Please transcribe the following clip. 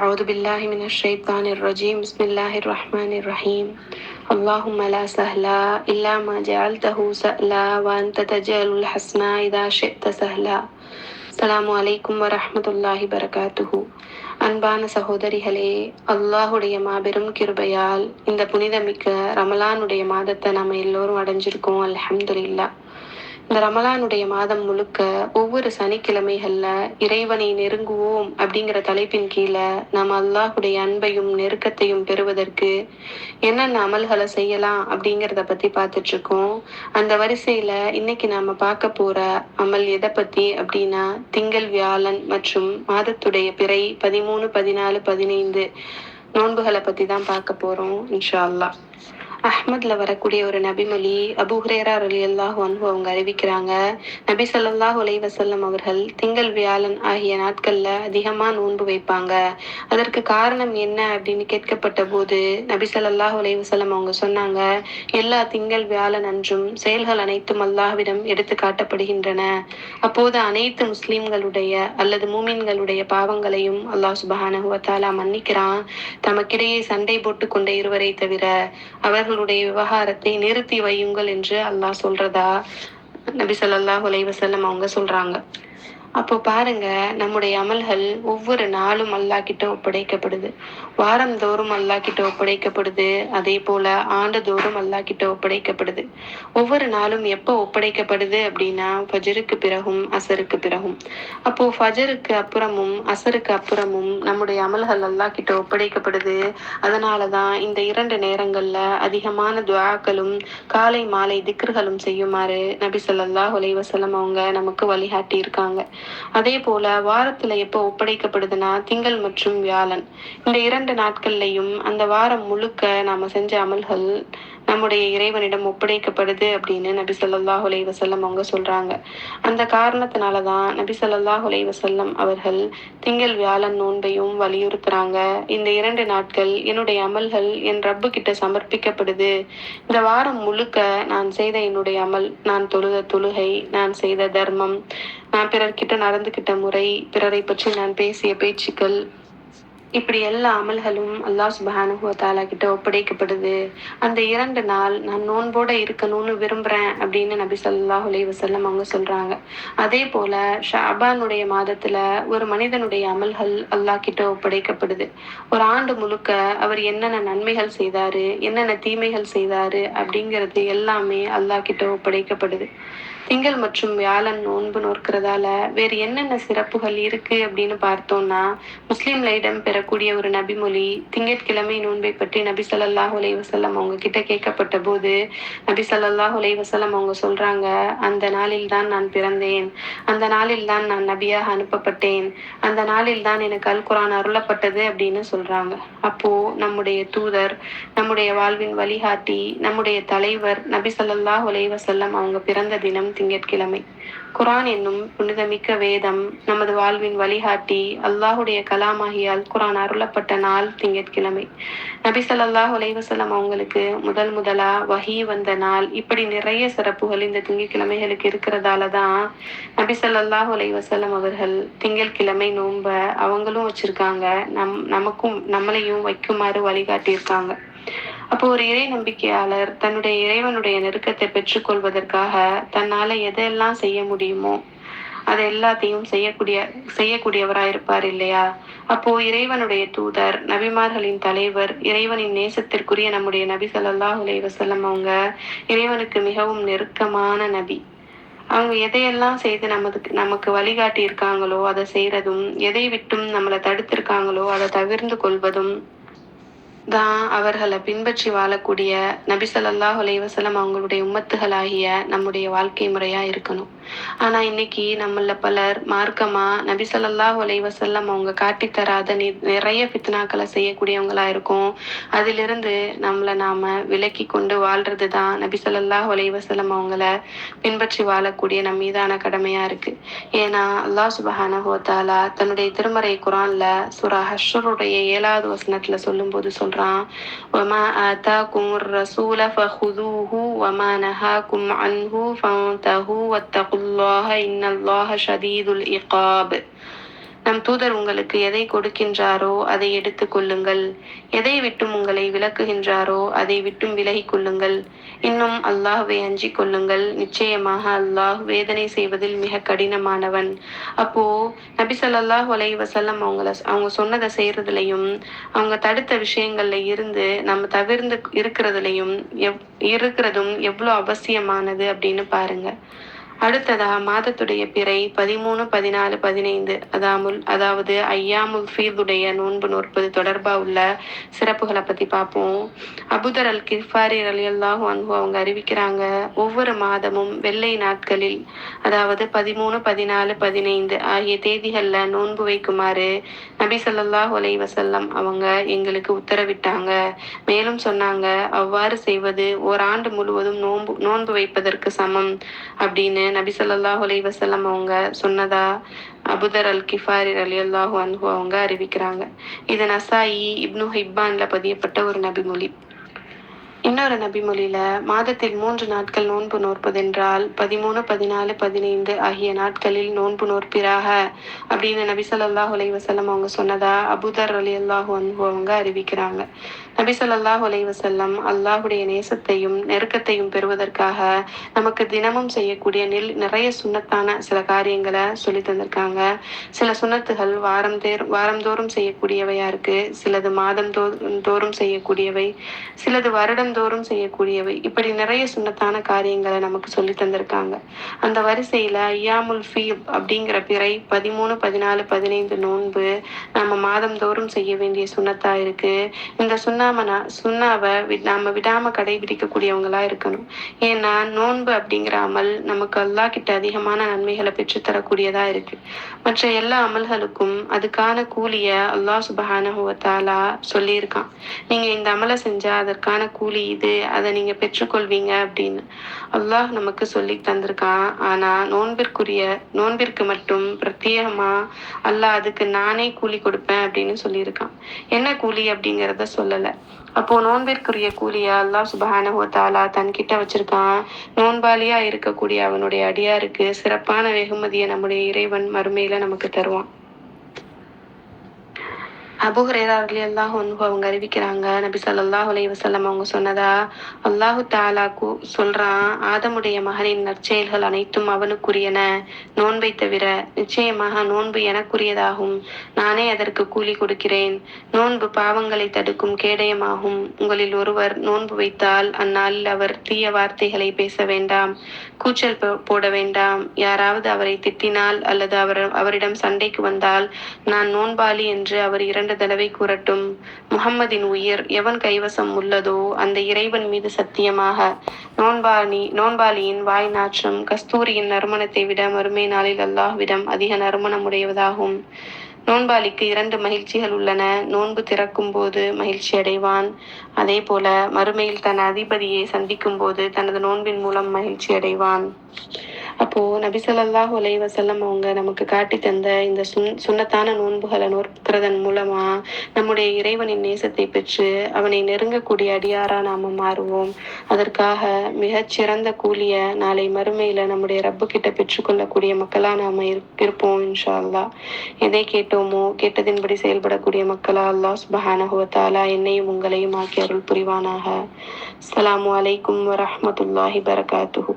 أعوذ بالله من الشيطان الرجيم بسم الله الرحمن الرحيم اللهم لا سهلا إلا ما جعلته سهلا وأنت تجعل الحسن إذا شئت سهلا. அஸ்ஸலாமு அலைக்கும் வரஹ்மத்துல்லாஹி பரகாத்துஹு. அன்பான சகோதரிகளே, அல்லாஹுடைய மாபெரும் கிருபையால் இந்த புனிதமிக்க ரமலானுடைய மாதத்தை நம்ம எல்லோரும் அடைஞ்சிருக்கோம். அல்ஹம்துலில்லாஹ். இந்த ரமலானுடைய மாதம் முழுக்க ஒவ்வொரு சனிக்கிழமைகள்ல இறைவனை நெருங்குவோம் அப்படிங்கிற தலைப்பின் கீழே நாம் அல்லாஹுடைய அன்பையும் நெருக்கத்தையும் பெறுவதற்கு என்னென்ன அமல்களை செய்யலாம் அப்படிங்கிறத பத்தி பார்த்துட்டு இருக்கோம். அந்த வரிசையில இன்னைக்கு நாம பார்க்க போற அமல் எதை பத்தி அப்படின்னா, திங்கள், வியாழன் மற்றும் மாதத்துடைய பிறை 13, 14, 15 நோன்புகளை பத்தி தான் பார்க்க போறோம் இன்ஷா அல்லாஹ். அஹ்மத்ல வரக்கூடிய ஒரு நபிமொழி, அபூ ஹுரைரா ரலியல்லாஹு அன்ஹு அவங்க அறிவிக்கிறாங்க, நபி ஸல்லல்லாஹு அலைஹி வஸல்லம் அவர்கள் திங்கள், வியாழன் ஆகிய நாட்கள்ல அதிகமா நோன்பு வைப்பாங்க. அதற்கு காரணம் என்ன அப்படின்னு கேட்கப்பட்ட போது நபி ஸல்லல்லாஹு அலைஹி வஸல்லம் அவங்க சொன்னாங்க, எல்லா திங்கள், வியாழன் அன்றும் செயல்கள் அனைத்தும் அல்லாஹ்விடம் எடுத்து காட்டப்படுகின்றன. அப்போது அனைத்து முஸ்லிம்களுடைய அல்லது மூமின்களுடைய பாவங்களையும் அல்லாஹ் சுப்ஹானஹு வ தஆலா மன்னிக்கிறான். தமக்கிடையே சண்டை போட்டுக் கொண்ட இருவரை தவிர அவர்களுடைய விவகாரத்தை நிறுத்தி வையுங்கள் என்று அல்லாஹ் சொல்றதா நபி ஸல்லல்லாஹு அலைஹி வஸல்லம் அவங்க சொல்றாங்க. அப்போ பாருங்க, நம்முடைய அமல்கள் ஒவ்வொரு நாளும் அல்லாஹ் கிட்ட ஒப்படைக்கப்படுது, வாரந்தோறும் அல்லாஹ் கிட்ட ஒப்படைக்கப்படுது, அதே போல ஆண்டுதோறும் அல்லாஹ் கிட்ட ஒப்படைக்கப்படுது. ஒவ்வொரு நாளும் எப்போ ஒப்படைக்கப்படுது அப்படின்னா, ஃபஜருக்கு பிறகும் அசருக்கு பிறகும். அப்போ ஃபஜருக்கு அப்புறமும் அசருக்கு அப்புறமும் நம்முடைய அமல்கள் அல்லாஹ் கிட்ட ஒப்படைக்கப்படுது. அதனாலதான் இந்த 2 நேரங்கள்ல அதிகமான துஆக்களும் காலை மாலை திக்ர்களும் செய்யுமாறு நபி ஸல்லல்லாஹு அலைஹி வஸல்லம் அவங்க நமக்கு வழிகாட்டி இருக்காங்க. அதே போல வாரத்துல எப்போ ஒப்படைக்கப்படுதுன்னா, திங்கள் மற்றும் வியாழன் இந்த 2 நாட்கள்லையும் அந்த வாரம் முழுக்க நாம செஞ்ச அமல்கள் நம்முடைய இறைவனிடம் ஒப்படைக்கப்படுது அப்படின்னு நபி ஸல்லல்லாஹு அலைஹி வஸல்லம் அவங்க சொல்றாங்க. அந்த காரணத்தினாலதான் நபி ஸல்லல்லாஹு அலைஹி வஸல்லம் அவர்கள் திங்கள், வியாழன் நோன்பையும் வலியுறுத்துறாங்க. இந்த 2 நாட்கள் என்னுடைய அமல்கள் என் ரப்பு கிட்ட சமர்ப்பிக்கப்படுது. இந்த வாரம் முழுக்க நான் செய்த என்னுடைய அமல், நான் தொழுத தொழுகை, நான் செய்த தர்மம், நான் பிறர்கிட்ட நடந்துகிட்ட முறை, பிறரை பற்றி நான் பேசிய பேச்சுக்கள், இப்படி எல்லா அமல்களும் அல்லாஹ் சுப்ஹானஹு வ தஆலா கிட்ட ஒப்படைக்கப்படுது. அந்த 2 நாள் நான் நோன்போட இருக்கணும்னு விரும்புறேன் அப்படின்னு நபி ஸல்லல்லாஹு அலைஹி வஸல்லம் அவங்க சொல்றாங்க. அதே போல ஷஅபானுடைய மாதத்துல ஒரு மனிதனுடைய அமல்கள் அல்லாஹ் கிட்ட ஒப்படைக்கப்படுது. ஒரு ஆண்டு முழுக்க அவர் என்னென்ன நன்மைகள் செய்தாரு, என்னென்ன தீமைகள் செய்தாரு அப்படிங்கிறது எல்லாமே அல்லாஹ் கிட்ட ஒப்படைக்கப்படுது. திங்கள் மற்றும் வியாழன் நோன்பு நோக்கிறதால வேறு என்னென்ன சிறப்புகள் இருக்கு அப்படின்னு பார்த்தோம்னா, முஸ்லிம்ல இடம் பெறக்கூடிய ஒரு நபிமொழி, திங்கட்கிழமை நோன்பை பற்றி நபி ஸல்லல்லாஹு அலைஹி வஸல்லம் அவங்க கிட்ட கேட்கப்பட்ட போது நபி ஸல்லல்லாஹு அலைஹி வஸல்லம் அவங்க சொல்றாங்க, அந்த நாளில் தான் நான் பிறந்தேன், அந்த நாளில் தான் நான் நபியாக அனுப்பப்பட்டேன், அந்த நாளில் தான் எனக்கு அல் குர்ஆன் அருளப்பட்டது அப்படின்னு சொல்றாங்க. அப்போ நம்முடைய தூதர், நம்முடைய வாழ்வின் வழிகாட்டி, நம்முடைய தலைவர் நபி ஸல்லல்லாஹு அலைஹி வஸல்லம் அவங்க பிறந்த தினம் திங்கட்கிழமை. குர்ஆன் என்னும் புனிதமிக்க வேதம் நமது வாழ்வின் வழிகாட்டி, அல்லாஹுடைய கலாமாகிய அல் குர்ஆன் அருளப்பட்ட நாள் திங்கட்கிழமை. நபி ஸல்லல்லாஹு அலைஹி வஸல்லம் அவங்களுக்கு முதலா வஹி வந்த நாள். இப்படி நிறைய சிறப்புகள் இந்த திங்கட்கிழமைகளுக்கு இருக்கிறதால தான் நபி ஸல்லல்லாஹு அலைஹி வஸல்லம் அவர்கள் திங்கட்கிழமை நோன்ப அவங்களும் வச்சிருக்காங்க, நமக்கும் நம்மளையும் வைக்குமாறு வழிகாட்டியிருக்காங்க. அப்போ ஒரு இறை நம்பிக்கையாளர் தன்னுடைய இறைவனுடைய நெருக்கத்தை பெற்றுக்கொள்வதற்காக தன்னால எதெல்லாம் செய்ய முடியுமோ அது எல்லாத்தையும் செய்யக்கூடியவராயிருப்பார் இல்லையா? அப்போ இறைவனுடைய தூதர், நபிமார்களின் தலைவர், இறைவனின் நேசத்திற்குரிய நம்முடைய நபி ஸல்லல்லாஹு அலைஹி வஸல்லம் அவங்க இறைவனுக்கு மிகவும் நெருக்கமான நபி. அவங்க எதையெல்லாம் செய்து நமக்கு வழிகாட்டி இருக்காங்களோ அதை செய்யறதும், எதை விட்டும் நம்மளை தடுத்திருக்காங்களோ அதை தவிர்ந்து கொள்வதும் தான் அவர்களை பின்பற்றி வாழக்கூடிய நபி ஸல்லல்லாஹு அலைஹி வஸல்லம் அவங்களுடைய உம்மத்துகளாகிய நம்முடைய வாழ்க்கை முறையா இருக்கணும். ஆனா இன்னைக்கு நம்மள பலர் மார்க்கமா நபி ஸல்லல்லாஹு அலைஹி வஸல்லம் அவங்க காட்டி தராத நிறைய ஃபித்னாக்களை செய்யக்கூடியவங்களா இருக்கும். அதிலிருந்து நாம விலக்கி கொண்டு வாழ்றது தான் நபி ஸல்லல்லாஹு அலைஹி வஸல்லம் அவங்கள பின்பற்றி வாழக்கூடிய நம் மீதான கடமையா இருக்கு. ஏன்னா அல்லாஹ் சுப்ஹானஹு வ தஆலா தன்னுடைய திருமறை குர்ஆன்ல சூரா ஹஷ்ருடைய 7வது வசனத்துல சொல்லும்போது சொல்றான், வமா ஆதாகுமுர் ரசூல ஃபஹுதூஹு வமா நஹாகும் அன்ஹு ஃபன்தஹு வத்தகுல்லாஹ இன்னல்லாஹ ஷதீதுல் இகாப். நம் தூதர் உங்களுக்கு எதை கொடுக்கின்றாரோ அதை எடுத்துக் கொள்ளுங்கள், எதை விட்டும் உங்களை விலக்குகின்றாரோ அதை விட்டும் விலகிக் கொள்ளுங்கள். இன்னும் அல்லாஹ்வை அஞ்சிக் கொள்ளுங்கள், நிச்சயமாக அல்லாஹ் வேதனை செய்வதில் மிக கடினமானவன். அப்போ நபி ஸல்லல்லாஹு அலைஹி வஸல்லம் அவங்க சொன்னதை செய்யறதுலையும் அவங்க தடுத்த விஷயங்கள்ல இருந்து நம்ம தவிர்ந்து இருக்கிறதும் எவ்வளவு அவசியமானது அப்படின்னு பாருங்க. அடுத்ததா மாதத்துடைய பிறை 13, 14, 15 அதாவது ஐயாமுல் ஃபீதுடைய நோன்பு நோற்பது தொடர்பா உள்ள சிறப்புகளை பத்தி பார்ப்போம். அபூதர் அல் கிஃபாரி ரலியல்லாஹு அன்ஹு அவங்க அறிவிக்கிறாங்க, ஒவ்வொரு மாதமும் வெள்ளை நாட்களில் அதாவது 13, 14, 15 ஆகிய தேதிகள்ல நோன்பு வைக்குமாறு நபி ஸல்லல்லாஹு அலைஹி வஸல்லம் அவங்க எங்களுக்கு உத்தரவிட்டாங்க. மேலும் சொன்னாங்க, அவ்வாறு செய்வது ஓராண்டு முழுவதும் நோன்பு வைப்பதற்கு சமம் அப்படின்னு நபி ஸல்லல்லாஹு அலைஹி வஸல்லம் அவங்க சொன்னதா அபூதர் அல் கிஃபாரி ரலியல்லாஹு அன்ஹு அவங்க அறிவிக்கிறாங்க. இது நசாயி, இப்னு ஹிப்பான்ல பதியப்பட்ட ஒரு நபிமொழி. இன்னொரு நபிமொழியில மாதத்தில் 3 நாட்கள் நோன்பு நோற்பதென்றால் 13, 14, 15 ஆகிய நாட்களில் நோன்பு நோற்பிறாக அப்படின்னு நபி ஸல்லல்லாஹு அலைஹி வஸல்லம் அவங்க சொன்னதா அபூதர் ரலியல்லாஹு அன்ஹு அவங்க அறிவிக்கிறாங்க. நபி ஸல்லல்லாஹு அலைஹி வஸல்லம் அல்லாஹ்வுடைய நேசத்தையும் நெருக்கத்தையும் பெறுவதற்காக நமக்கு தினமும் செய்யக்கூடிய நிறைய சுன்னத்தான சில காரியங்களை சொல்லி தந்திருக்காங்க. சில சுன்னத்துகள் வாரந்தோறும் செய்யக்கூடியவையா இருக்கு, சிலது மாதம் தோறும் செய்யக்கூடியவை, சிலது வருடந்தோறும் செய்யக்கூடியவை. இப்படி நிறைய சுன்னத்தான காரியங்களை நமக்கு சொல்லி தந்திருக்காங்க. அந்த வரிசையில ஐயாமுல் ஃபீத் அப்படிங்கிற பிறை 13, 14, 15 நோன்பு நம்ம மாதந்தோறும் செய்ய வேண்டிய சுன்னத்தா இருக்கு. இந்த சுண்ணாவை நாம விடாம கடைபிடிக்கக்கூடியவங்களா இருக்கணும். ஏன்னா நோன்பு அப்படிங்கிற அமல் நமக்கு அல்லாஹ் கிட்ட அதிகமான நன்மைகளை பெற்றுத்தரக்கூடியதா இருக்கு. மற்ற எல்லா அமல்களுக்கும் அதுக்கான கூலிய அல்லாஹ் சுப்ஹானஹு வ தஆலா சொல்லியிருக்கான். நீங்க இந்த அமலை செஞ்சா அதற்கான கூலி இது, அதை நீங்க பெற்றுக்கொள்வீங்க அப்படின்னு அல்லாஹ் நமக்கு சொல்லி தந்திருக்கான். ஆனா நோன்பிற்கு மட்டும் பிரத்யேகமா அல்லாஹ் அதுக்கு நானே கூலி கொடுப்பேன் அப்படின்னு சொல்லியிருக்கான். என்ன கூலி அப்படிங்கிறத சொல்லல. அப்போ நோன்பிற்குரிய கூலியா அல்லாஹ் சுப்ஹானஹு வ தஆலா தன்கிட்ட வச்சிருக்கான். நோன்பாளியா இருக்கக்கூடிய அவனுடைய அடியாருக்கு சிறப்பான வெகுமதியை நம்முடைய இறைவன் மறுமையில நமக்கு தருவான். அபூ ஹுரைரா ரலியல்லாஹு அன்ஹு அவங்க அறிவிக்கிறாங்க, நபி ஸல்லல்லாஹு அலைஹி வஸல்லம் அவங்க சொன்னதா அல்லாஹு தஆலா சொல்றான், ஆதமுடைய மகனின் நற்செயல்கள் அனைத்தும் அவனுக்குரியன, நோன்பை தவிர. நிச்சயமாக நோன்பு எனக்குரியதாகும், நானே அதற்கு கூலி கொடுக்கிறேன். நோன்பு பாவங்களை தடுக்கும் கேடயமாகும். உங்களில் ஒருவர் நோன்பு வைத்தால் அந்நாளில் அவர் தீய வார்த்தைகளை பேச வேண்டாம், கூச்சல் போட வேண்டாம். யாராவது அவரை திட்டினால் அல்லது அவரிடம் சண்டைக்கு வந்தால் நான் நோன்பாளி என்று அவர் 2 தடவை கூறட்டும். முஹம்மதின் உயிர் எவன் கைவசம் உள்ளதோ அந்த இறைவன் மீது சத்தியமாக, நோன்பாளியின் வாய் நாற்றம் கஸ்தூரியின் நறுமணத்தை விட மறுமை நாளில் அல்லாஹ்விடம் அதிக நறுமணம் உடையதாகும். நோன்பாளிக்கு 2 மகிழ்ச்சிகள் உள்ளன. நோன்பு திறக்கும் போது மகிழ்ச்சி அடைவான், அதே போல மறுமையில் தன் அதிபதியை சந்திக்கும் போது தனது நோன்பின் மூலம் மகிழ்ச்சி அடைவான். அப்போ நபி ஸல்லல்லாஹு அலைஹி வஸல்லம் அவங்க நமக்கு காட்டி தந்த இந்த சுன்னத்தான நோன்புகளை நோக்கிறதன் மூலமா நம்முடைய இறைவனின் நேசத்தை பெற்று அவனை நெருங்கக்கூடிய அடியாரா நாம மாறுவோம். அதற்காக மிகச்சிறந்த கூலிய நாளை மறுமையில நம்முடைய ரப்பு கிட்ட பெற்றுக்கொள்ளக்கூடிய மக்களா நாம இருப்போம் இன்ஷா அல்லாஹ். எதை கேட்டோமோ கேட்டதின்படி செயல்படக்கூடிய மக்களா அல்லாஹ் சுப்ஹானஹு வ தஆலா என்னையும் உங்களையும் ஆக்கி அருள் புரிவானாக. அஸ்ஸலாமு அலைக்கும் வரஹ்மத்துல்லாஹி பரகாத்துஹு.